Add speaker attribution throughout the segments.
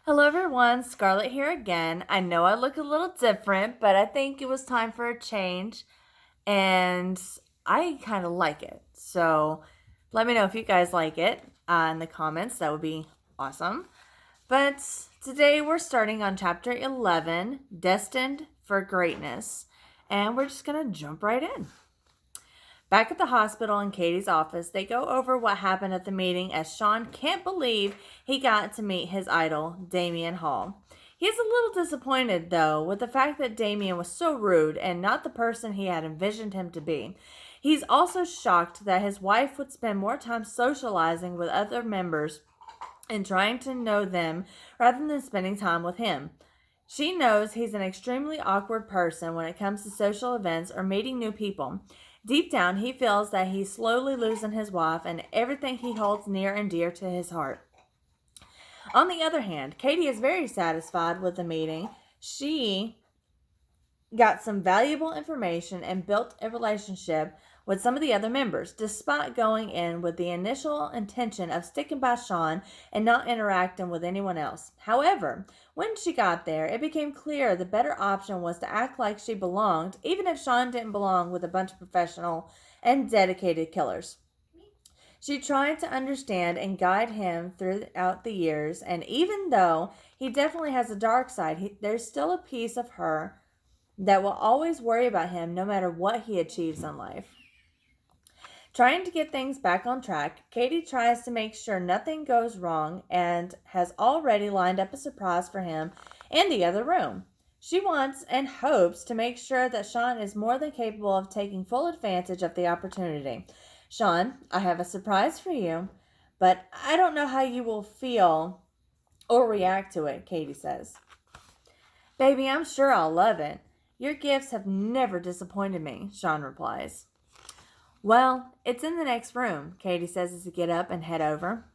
Speaker 1: Hello everyone, Scarlett here again. I know I look a little different, but I think it was time for a change and I kind of like it. So let me know if you guys like it in the comments. That would be awesome. But today we're starting on chapter 11, Destined for Greatness, and we're just going to jump right in. Back at the hospital in Katie's office, they go over what happened at the meeting as Sean can't believe he got to meet his idol, Damien Hall. He's a little disappointed, though, with the fact that Damien was so rude and not the person he had envisioned him to be. He's also shocked that his wife would spend more time socializing with other members and trying to know them rather than spending time with him. She knows he's an extremely awkward person when it comes to social events or meeting new people. Deep down, he feels that he's slowly losing his wife and everything he holds near and dear to his heart. On the other hand, Katie is very satisfied with the meeting. She got some valuable information and built a relationship with some of the other members, despite going in with the initial intention of sticking by Sean and not interacting with anyone else. However, when she got there, it became clear the better option was to act like she belonged, even if Sean didn't belong with a bunch of professional and dedicated killers. She tried to understand and guide him throughout the years, and even though he definitely has a dark side, there's still a piece of her that will always worry about him no matter what he achieves in life. Trying to get things back on track, Katie tries to make sure nothing goes wrong and has already lined up a surprise for him in the other room. She wants and hopes to make sure that Sean is more than capable of taking full advantage of the opportunity. Sean, I have a surprise for you, but I don't know how you will feel or react to it, Katie says. Baby, I'm sure I'll love it. Your gifts have never disappointed me, Sean replies. Well, it's in the next room, Katie says as they get up and head over.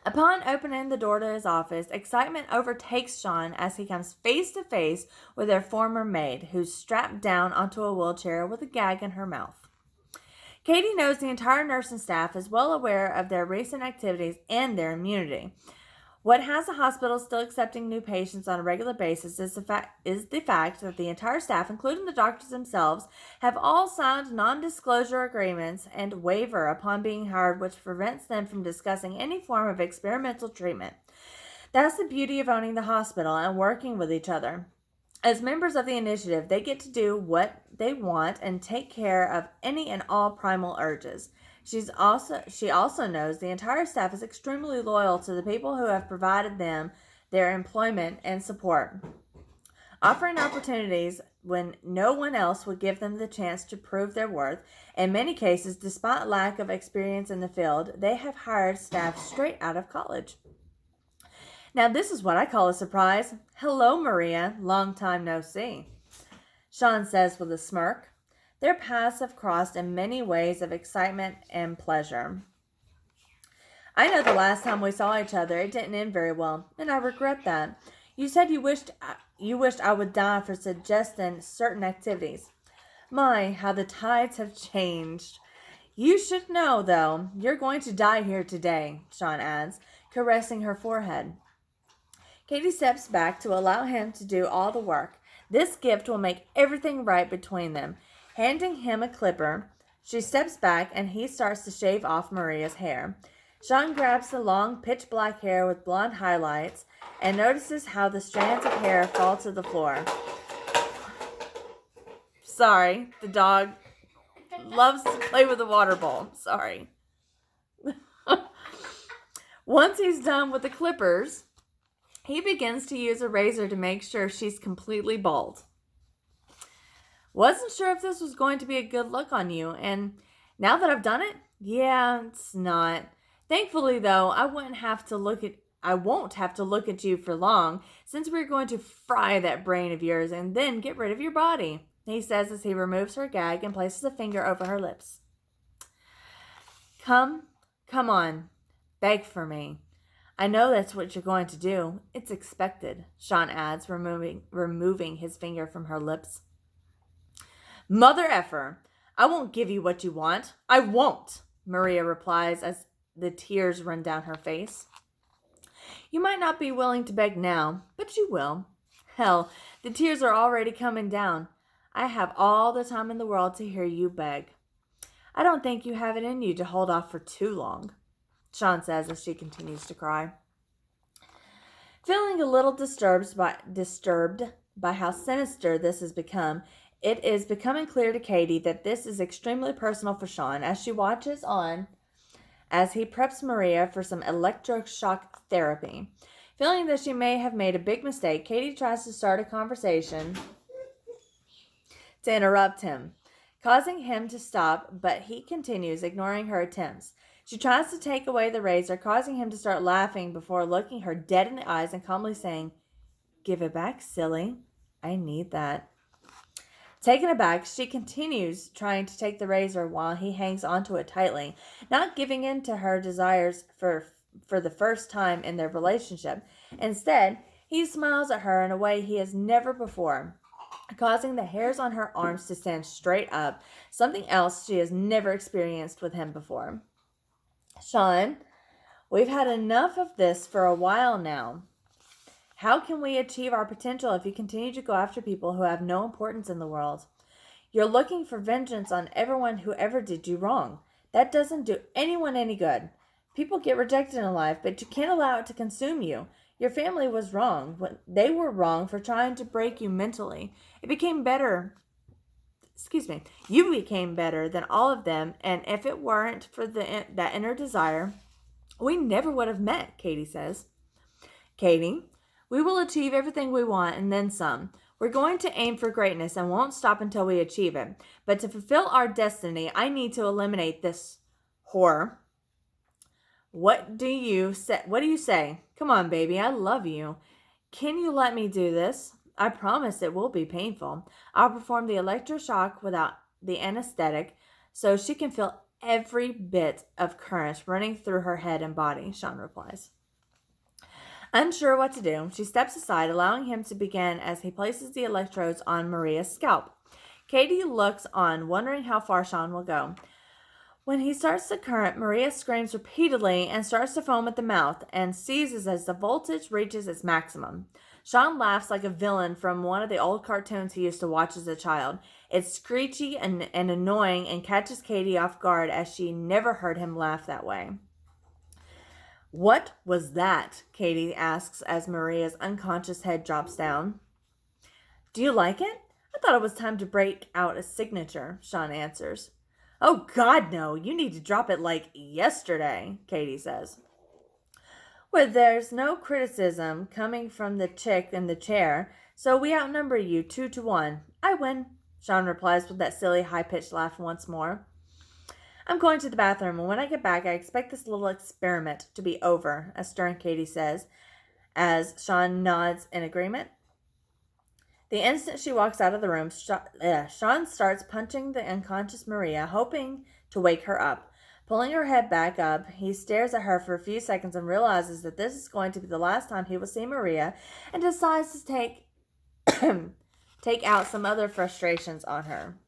Speaker 1: Upon opening the door to his office, excitement overtakes Sean as he comes face to face with their former maid, who's strapped down onto a wheelchair with a gag in her mouth. Katie knows the entire nursing staff is well aware of their recent activities and their immunity. What has the hospital still accepting new patients on a regular basis is the fact that the entire staff, including the doctors themselves, have all signed non-disclosure agreements and waiver upon being hired, which prevents them from discussing any form of experimental treatment. That's the beauty of owning the hospital and working with each other. As members of the initiative, they get to do what they want and take care of any and all primal urges. She also knows the entire staff is extremely loyal to the people who have provided them their employment and support, offering opportunities when no one else would give them the chance to prove their worth. In many cases, despite lack of experience in the field, they have hired staff straight out of college. Now, this is what I call a surprise. Hello, Maria. Long time no see, Sean says with a smirk. Their paths have crossed in many ways of excitement and pleasure. I know the last time we saw each other, it didn't end very well, and I regret that. You said you wished I would die for suggesting certain activities. My, how the tides have changed. You should know, though, you're going to die here today, Sean adds, caressing her forehead. Katie steps back to allow him to do all the work. This gift will make everything right between them. Handing him a clipper, she steps back and he starts to shave off Maria's hair. Sean grabs the long, pitch black hair with blonde highlights and notices how the strands of hair fall to the floor. Sorry, the dog loves to play with the water bowl. Sorry. Once he's done with the clippers, he begins to use a razor to make sure she's completely bald. Wasn't sure if this was going to be a good look on you, and now that I've done it, yeah, it's not. Thankfully, though, I won't have to look at you for long, since we're going to fry that brain of yours and then get rid of your body, he says as he removes her gag and places a finger over her lips. Come on, beg for me. I know that's what you're going to do. It's expected, Sean adds, removing his finger from her lips. Mother effer, I won't give you what you want. I won't, Maria replies as the tears run down her face. You might not be willing to beg now, but you will. Hell, the tears are already coming down. I have all the time in the world to hear you beg. I don't think you have it in you to hold off for too long, Sean says as she continues to cry. Feeling a little disturbed by how sinister this has become, it is becoming clear to Katie that this is extremely personal for Sean as she watches on as he preps Maria for some electroshock therapy. Feeling that she may have made a big mistake, Katie tries to start a conversation to interrupt him, causing him to stop, but he continues, ignoring her attempts. She tries to take away the razor, causing him to start laughing before looking her dead in the eyes and calmly saying, "Give it back, silly. I need that." Taken aback, she continues trying to take the razor while he hangs onto it tightly, not giving in to her desires for the first time in their relationship. Instead, he smiles at her in a way he has never before, causing the hairs on her arms to stand straight up, something else she has never experienced with him before. "Sean, we've had enough of this for a while now. How can we achieve our potential if you continue to go after people who have no importance in the world? You're looking for vengeance on everyone who ever did you wrong. That doesn't do anyone any good. People get rejected in life, but you can't allow it to consume you. Your family was wrong. They were wrong for trying to break you mentally. You became better than all of them, and if it weren't for that inner desire, we never would have met," Katie says. "Katie, we will achieve everything we want and then some. We're going to aim for greatness and won't stop until we achieve it. But to fulfill our destiny, I need to eliminate this horror. What do you say? Come on, baby, I love you. Can you let me do this? I promise it will be painful. I'll perform the electroshock without the anesthetic so she can feel every bit of current running through her head and body," Sean replies. Unsure what to do, she steps aside, allowing him to begin as he places the electrodes on Maria's scalp. Katie looks on, wondering how far Sean will go. When he starts the current, Maria screams repeatedly and starts to foam at the mouth and seizes as the voltage reaches its maximum. Sean laughs like a villain from one of the old cartoons he used to watch as a child. It's screechy and annoying and catches Katie off guard as she never heard him laugh that way. "What was that?" Katie asks as Maria's unconscious head drops down. "Do you like it? I thought it was time to break out a signature," Sean answers. "Oh, God, no. You need to drop it like yesterday," Katie says. "Well, there's no criticism coming from the chick in the chair, so we outnumber you 2-1. I win," Sean replies with that silly high-pitched laugh once more. "I'm going to the bathroom, and when I get back, I expect this little experiment to be over," a stern Katie says, as Sean nods in agreement. The instant she walks out of the room, Sean starts punching the unconscious Maria, hoping to wake her up. Pulling her head back up, he stares at her for a few seconds and realizes that this is going to be the last time he will see Maria, and decides to take out some other frustrations on her.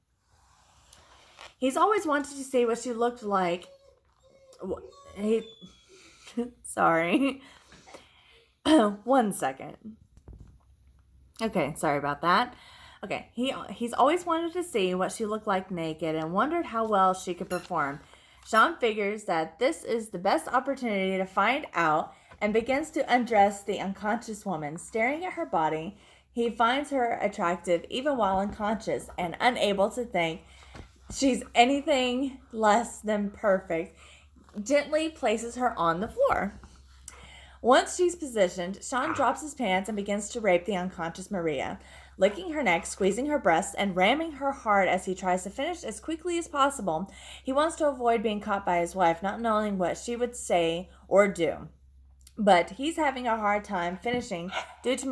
Speaker 1: He's always wanted to see what she looked like. Sorry. 1 second. Okay, sorry about that. Okay, he's always wanted to see what she looked like naked and wondered how well she could perform. Sean figures that this is the best opportunity to find out and begins to undress the unconscious woman. Staring at her body, he finds her attractive even while unconscious and unable to think she's anything less than perfect. Gently places her on the floor. Once she's positioned, Sean drops his pants and begins to rape the unconscious Maria, licking her neck, squeezing her breasts, and ramming her hard as he tries to finish as quickly as possible. He wants to avoid being caught by his wife, not knowing what she would say or do. But he's having a hard time finishing due to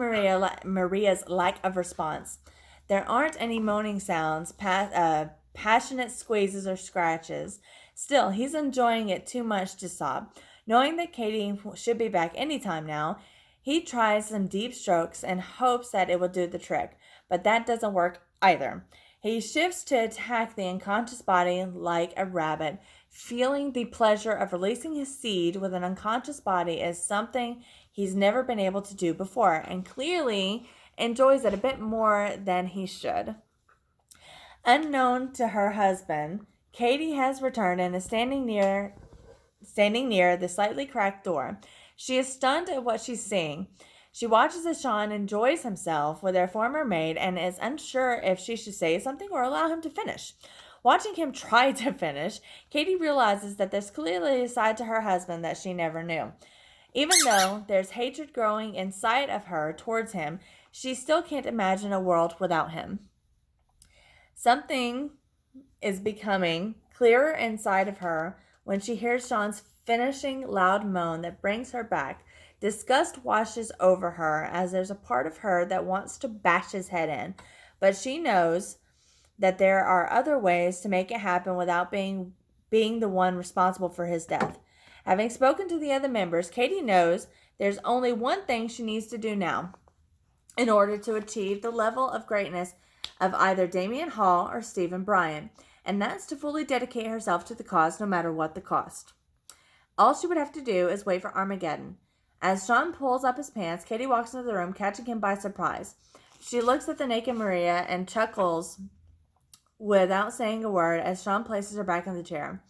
Speaker 1: Maria's lack of response. There aren't any moaning sounds, passionate squeezes, or scratches. Still, he's enjoying it too much to stop. Knowing that Katie should be back anytime now, he tries some deep strokes and hopes that it will do the trick, but that doesn't work either. He shifts to attack the unconscious body like a rabbit. Feeling the pleasure of releasing his seed with an unconscious body is something he's never been able to do before, and clearly enjoys it a bit more than he should. Unknown to her husband, Katie has returned and is standing near the slightly cracked door. She is stunned at what she's seeing. She watches as Sean enjoys himself with their former maid and is unsure if she should say something or allow him to finish. Watching him try to finish, Katie realizes that there's clearly a side to her husband that she never knew. Even though there's hatred growing inside of her towards him, she still can't imagine a world without him. Something is becoming clearer inside of her when she hears Sean's finishing loud moan that brings her back. Disgust washes over her as there's a part of her that wants to bash his head in, but she knows that there are other ways to make it happen without being the one responsible for his death. Having spoken to the other members, Katie knows there's only one thing she needs to do now in order to achieve the level of greatness of either Damian Hall or Stephen Bryant, and that's to fully dedicate herself to the cause no matter what the cost. All she would have to do is wait for Armageddon. As Sean pulls up his pants, Katie walks into the room, catching him by surprise. She looks at the naked Maria and chuckles without saying a word as Sean places her back in the chair.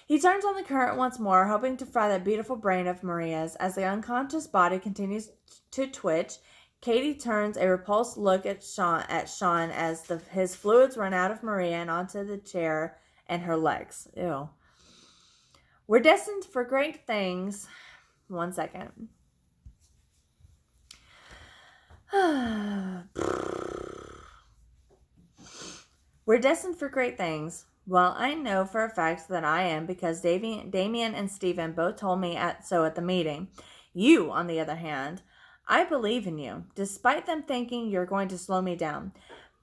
Speaker 1: He turns on the current once more, hoping to fry that beautiful brain of Maria's. As the unconscious body continues to twitch, Katie turns a repulsed look at Sean as his fluids run out of Maria and onto the chair and her legs. Ew. We're destined for great things. 1 second. We're destined for great things. Well, I know for a fact that I am because Damian and Stephen both told me so at the meeting. You, on the other hand, I believe in you, despite them thinking you're going to slow me down.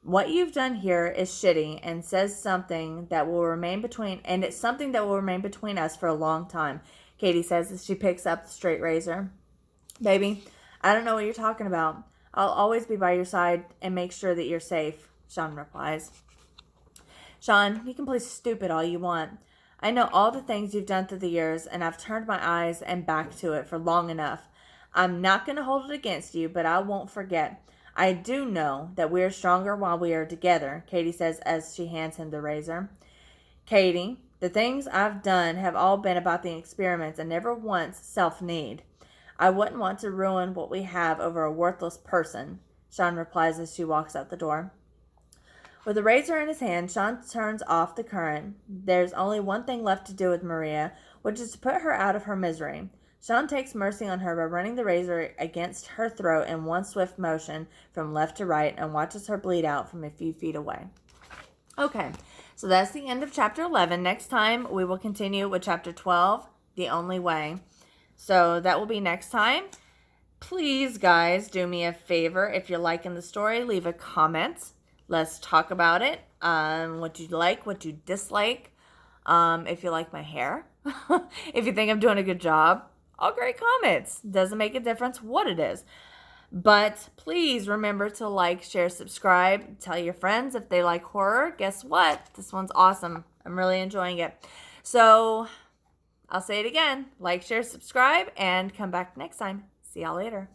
Speaker 1: What you've done here is shitty and it's something that will remain between us for a long time, Katie says as she picks up the straight razor. Baby, I don't know what you're talking about. I'll always be by your side and make sure that you're safe, Sean replies. Sean, you can play stupid all you want. I know all the things you've done through the years, and I've turned my eyes and back to it for long enough. I'm not going to hold it against you, but I won't forget. I do know that we are stronger while we are together, Katie says as she hands him the razor. Katie, the things I've done have all been about the experiments and never once self-need. I wouldn't want to ruin what we have over a worthless person, Sean replies as she walks out the door. With the razor in his hand, Sean turns off the current. There's only one thing left to do with Maria, which is to put her out of her misery. Sean takes mercy on her by running the razor against her throat in one swift motion from left to right and watches her bleed out from a few feet away. Okay, so that's the end of chapter 11. Next time, we will continue with chapter 12, The Only Way. So that will be next time. Please, guys, do me a favor. If you're liking the story, leave a comment. Let's talk about it. What you like, what you dislike. If you like my hair. If you think I'm doing a good job. All great comments. Doesn't make a difference what it is. But please remember to like, share, subscribe. Tell your friends if they like horror. Guess what? This one's awesome. I'm really enjoying it. So I'll say it again. Like, share, subscribe, and come back next time. See y'all later.